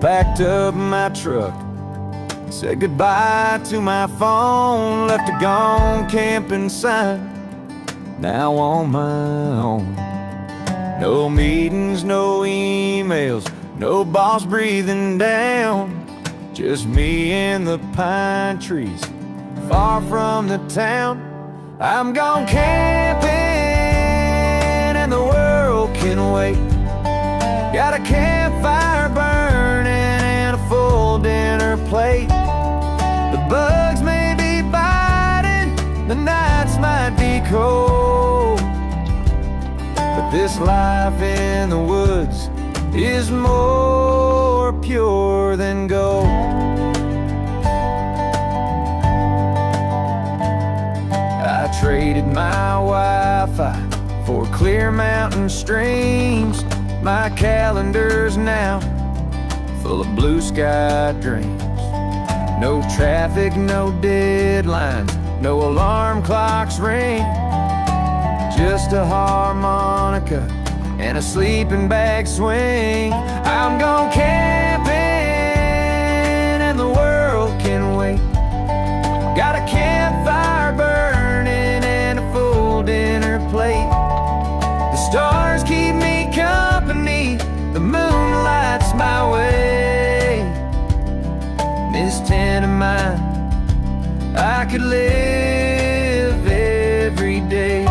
packed up my truck, said goodbye to my phone, left a gone camping sign, now on my own. No meetings, no emails, no boss breathing down, just me and the pine trees, far from the town. I'm gone camping and the world can wait. Got a campfire burning and a full dinner plate. The bugs may be biting, the nights might be cold, but this life in the woods is more pure than gold. I traded my Wi-Fi for clear mountain streams. My calendar's now full of blue sky dreams. No traffic, no deadlines, no alarm clocks ring, just a harmonica and a sleeping bag swing. I'm gone camping and the world can wait. Got a campfire burning and a full dinner plate. The stars keep me company, the moon lights my way. In this tent of mine, I could live every day.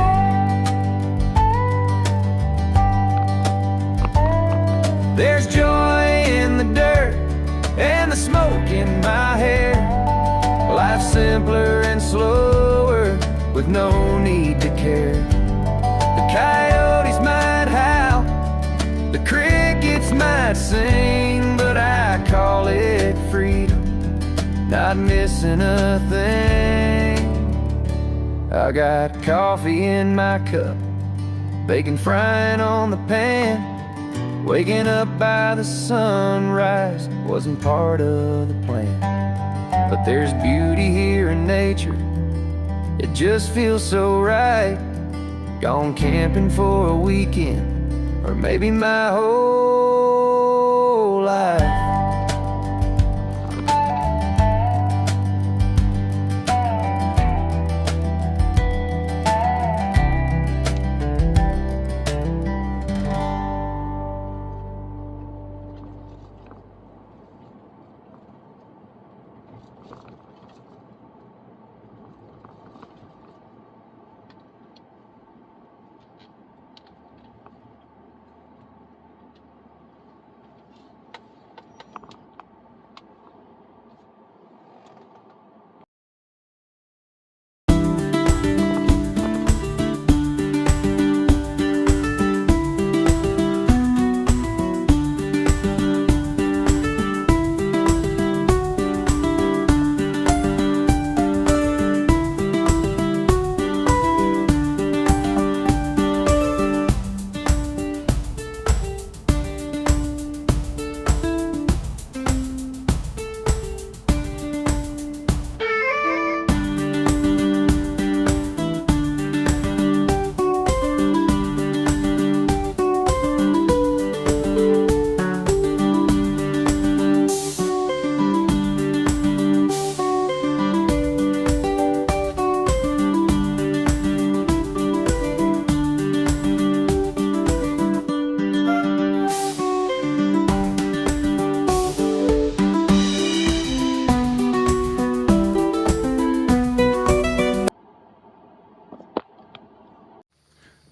There's joy in the dirt and the smoke in my hair. Life's simpler and slower with no need to care. The coyotes might howl, the crickets might sing, but I call it freedom, not missing a thing. I got coffee in my cup, bacon frying on the pan. Waking up by the sunrise wasn't part of the plan, but there's beauty here in nature, it just feels so right. Gone camping for a weekend, or maybe my whole life.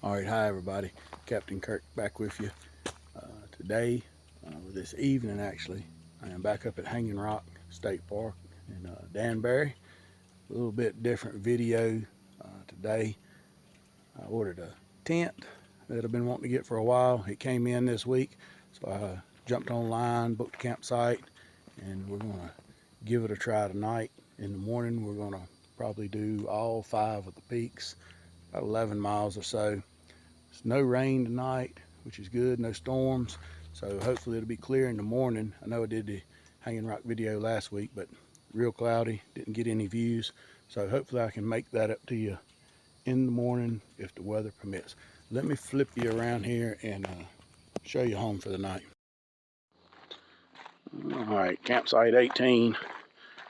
Alright, hi everybody, Captain Kirk back with you. Today, this evening actually, I am back up at Hanging Rock State Park in Danbury. A little bit different video today. I ordered a tent that I've been wanting to get for a while. It came in this week, so I jumped online, booked a campsite, and we're going to give it a try tonight. In the morning, we're going to probably do all 5 of the peaks, about 11 miles or so. There's no rain tonight, which is good, no storms, so hopefully it'll be clear in the morning. I know I did the Hanging Rock video last week, but real cloudy, didn't get any views, so hopefully I can make that up to you in the morning if the weather permits. Let me flip you around here and show you home for the night. All right, campsite 18.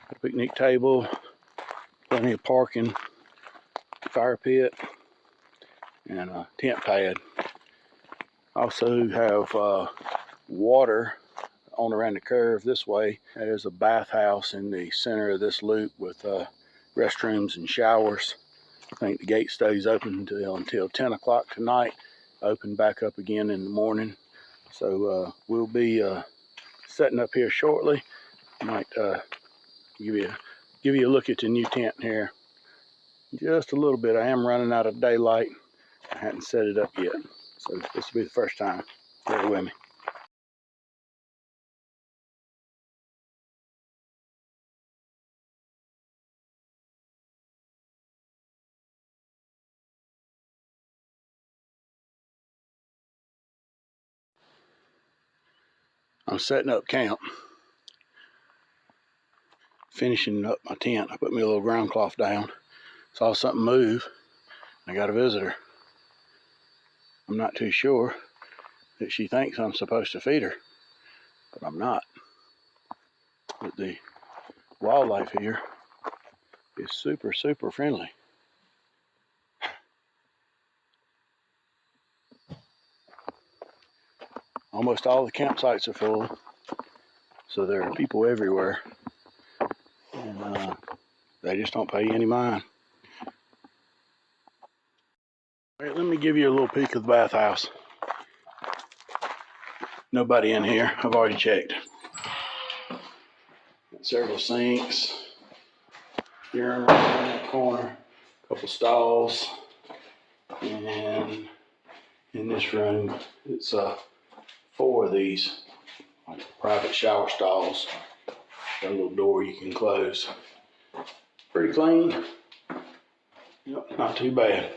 A picnic table, plenty of parking, fire pit, and a tent pad. Also have water on around the curve this way. There's a bathhouse in the center of this loop with restrooms and showers. I think the gate stays open until 10 o'clock tonight. Open back up again in the morning. So we'll be setting up here shortly. Might give you a look at the new tent here. Just a little bit. I am running out of daylight. I hadn't set it up yet. So this will be the first time. Bear with me. I'm setting up camp. Finishing up my tent. I put me a little ground cloth down. Saw something move. I got a visitor. I'm not too sure that she thinks I'm supposed to feed her, but I'm not. But the wildlife here is super, super friendly. Almost all the campsites are full, so there are people everywhere, and they just don't pay any mind. All right, let me give you a little peek of the bathhouse. Nobody in here. I've already checked. Got several sinks. Urinal right in that corner. A couple stalls. And in this room, it's 4 of these like private shower stalls. Got a little door you can close. Pretty clean. Yep, not too bad.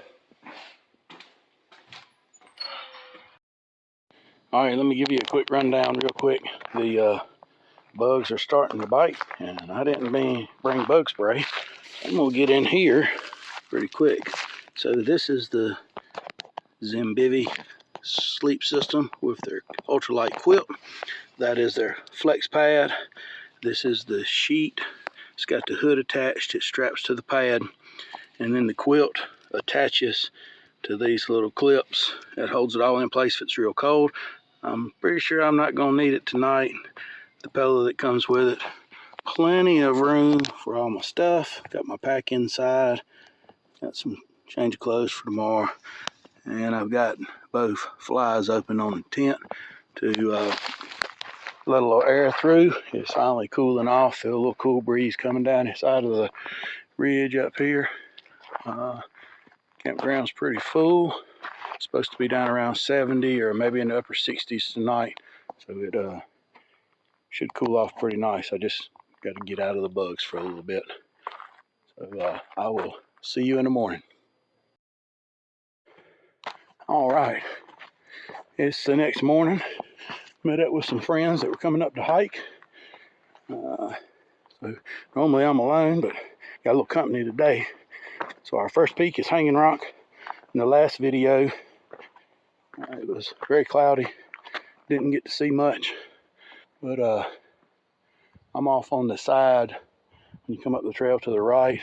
All right, let me give you a quick rundown real quick. The bugs are starting to bite, and I didn't bring bug spray. I'm gonna get in here pretty quick. So this is the Zimbivi sleep system with their ultralight quilt. That is their flex pad. This is the sheet. It's got the hood attached. It straps to the pad, and then the quilt attaches to these little clips. That holds it all in place if it's real cold. I'm pretty sure I'm not gonna need it tonight. The pillow that comes with it. Plenty of room for all my stuff. Got my pack inside. Got some change of clothes for tomorrow. And I've got both flies open on the tent to let a little air through. It's finally cooling off. Feel a little cool breeze coming down the side of the ridge up here. Campground's pretty full. It's supposed to be down around 70 or maybe in the upper 60s tonight. So it should cool off pretty nice. I just got to get out of the bugs for a little bit. So I will see you in the morning. All right. It's the next morning. Met up with some friends that were coming up to hike. So normally I'm alone, but got a little company today. So our first peak is Hanging Rock. In the last video, it was very cloudy. Didn't get to see much, but I'm off on the side. When you come up the trail to the right,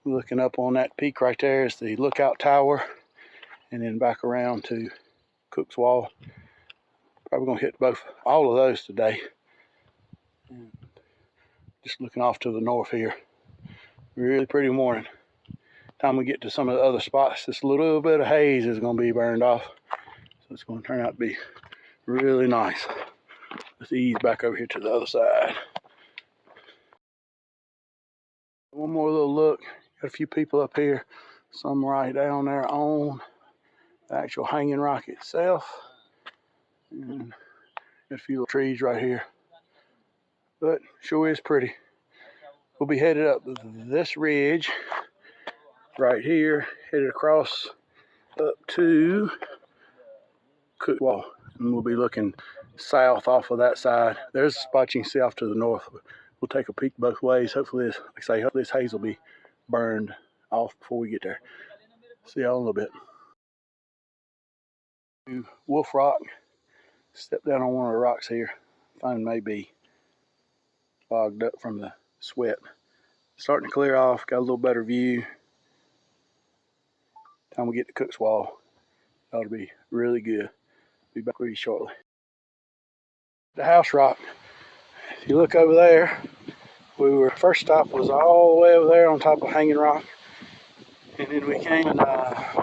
looking up on that peak right there is the lookout tower, and then back around to Cook's Wall. Probably gonna hit all of those today. And just looking off to the north here. Really pretty morning. Time we get to some of the other spots, this little bit of haze is gonna be burned off. So it's gonna turn out to be really nice. Let's ease back over here to the other side. One more little look. Got a few people up here. Some right down there on the actual Hanging Rock itself. And got a few little trees right here. But sure is pretty. We'll be headed up this ridge right here, headed across up to Cook Wall. And we'll be looking south off of that side. There's a spot you can see off to the north. We'll take a peek both ways. Hopefully this haze will be burned off before we get there. See y'all in a little bit. Wolf Rock. Step down on one of the rocks here. phone may be fogged up from the sweat. Starting to clear off, got a little better view. Time we get to Cook's Wall, ought to be really good. Be back with you shortly. The house rock. If you look over there, first stop was all the way over there on top of Hanging Rock. And then we came and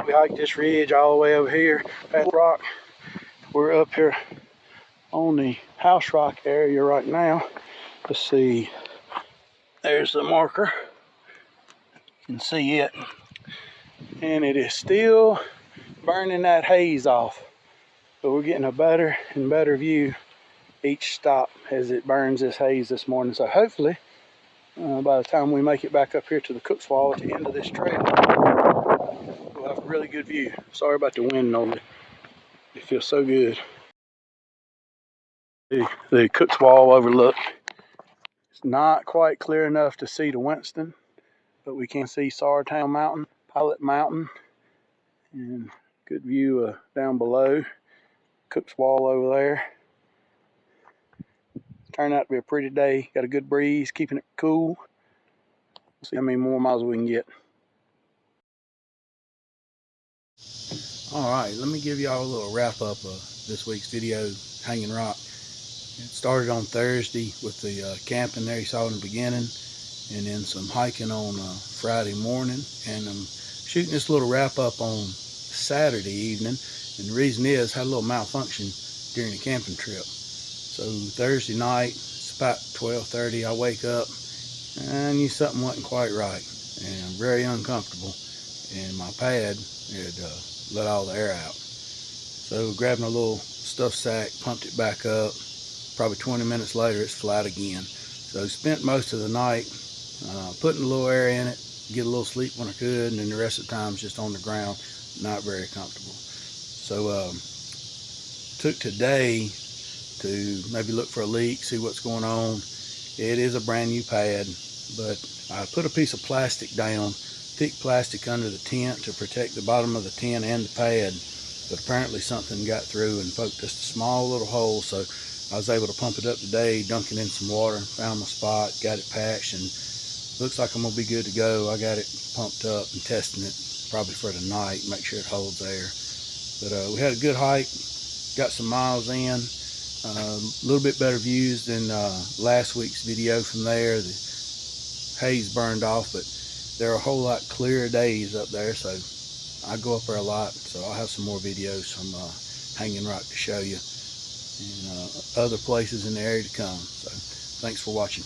we hiked this ridge all the way over here at rock. We're up here on the house rock area right now. Let's see. There's the marker. You can see it. And it is still burning that haze off. But we're getting a better and better view each stop as it burns this haze this morning. So hopefully, by the time we make it back up here to the Cook's Wall at the end of this trail, we'll have a really good view. Sorry about the wind on it. It feels so good. The Cook's Wall overlook. It's not quite clear enough to see to Winston, but we can see Sartown Mountain, Pilot Mountain, and good view down below. Cook's Wall over there. Turned out to be a pretty day. Got a good breeze, keeping it cool. See how many more miles we can get. All right, let me give y'all a little wrap up of this week's video, Hanging Rock. It started on Thursday with the camping there you saw in the beginning, and then some hiking on Friday morning, and I'm shooting this little wrap up on Saturday evening. And the reason is I had a little malfunction during the camping trip. So Thursday night, it's about 12:30, I wake up and I knew something wasn't quite right, and I'm very uncomfortable, and my pad had let all the air out. So grabbing a little stuff sack, pumped it back up. Probably 20 minutes later, it's flat again. So spent most of the night putting a little air in it, get a little sleep when I could, and then the rest of the time just on the ground, not very comfortable. So took today to maybe look for a leak, see what's going on. It is a brand new pad, but I put a piece of plastic down, thick plastic under the tent to protect the bottom of the tent and the pad, but apparently something got through and poked just a small little hole. So I was able to pump it up today, dunk it in some water, found my spot, got it patched, and looks like I'm gonna be good to go. I got it pumped up and testing it probably for tonight, make sure it holds air. But we had a good hike, got some miles in, a little bit better views than last week's video from there. The haze burned off, but there are a whole lot clearer days up there, so I go up there a lot, so I'll have some more videos from Hanging Rock to show you, and other places in the area to come. So thanks for watching.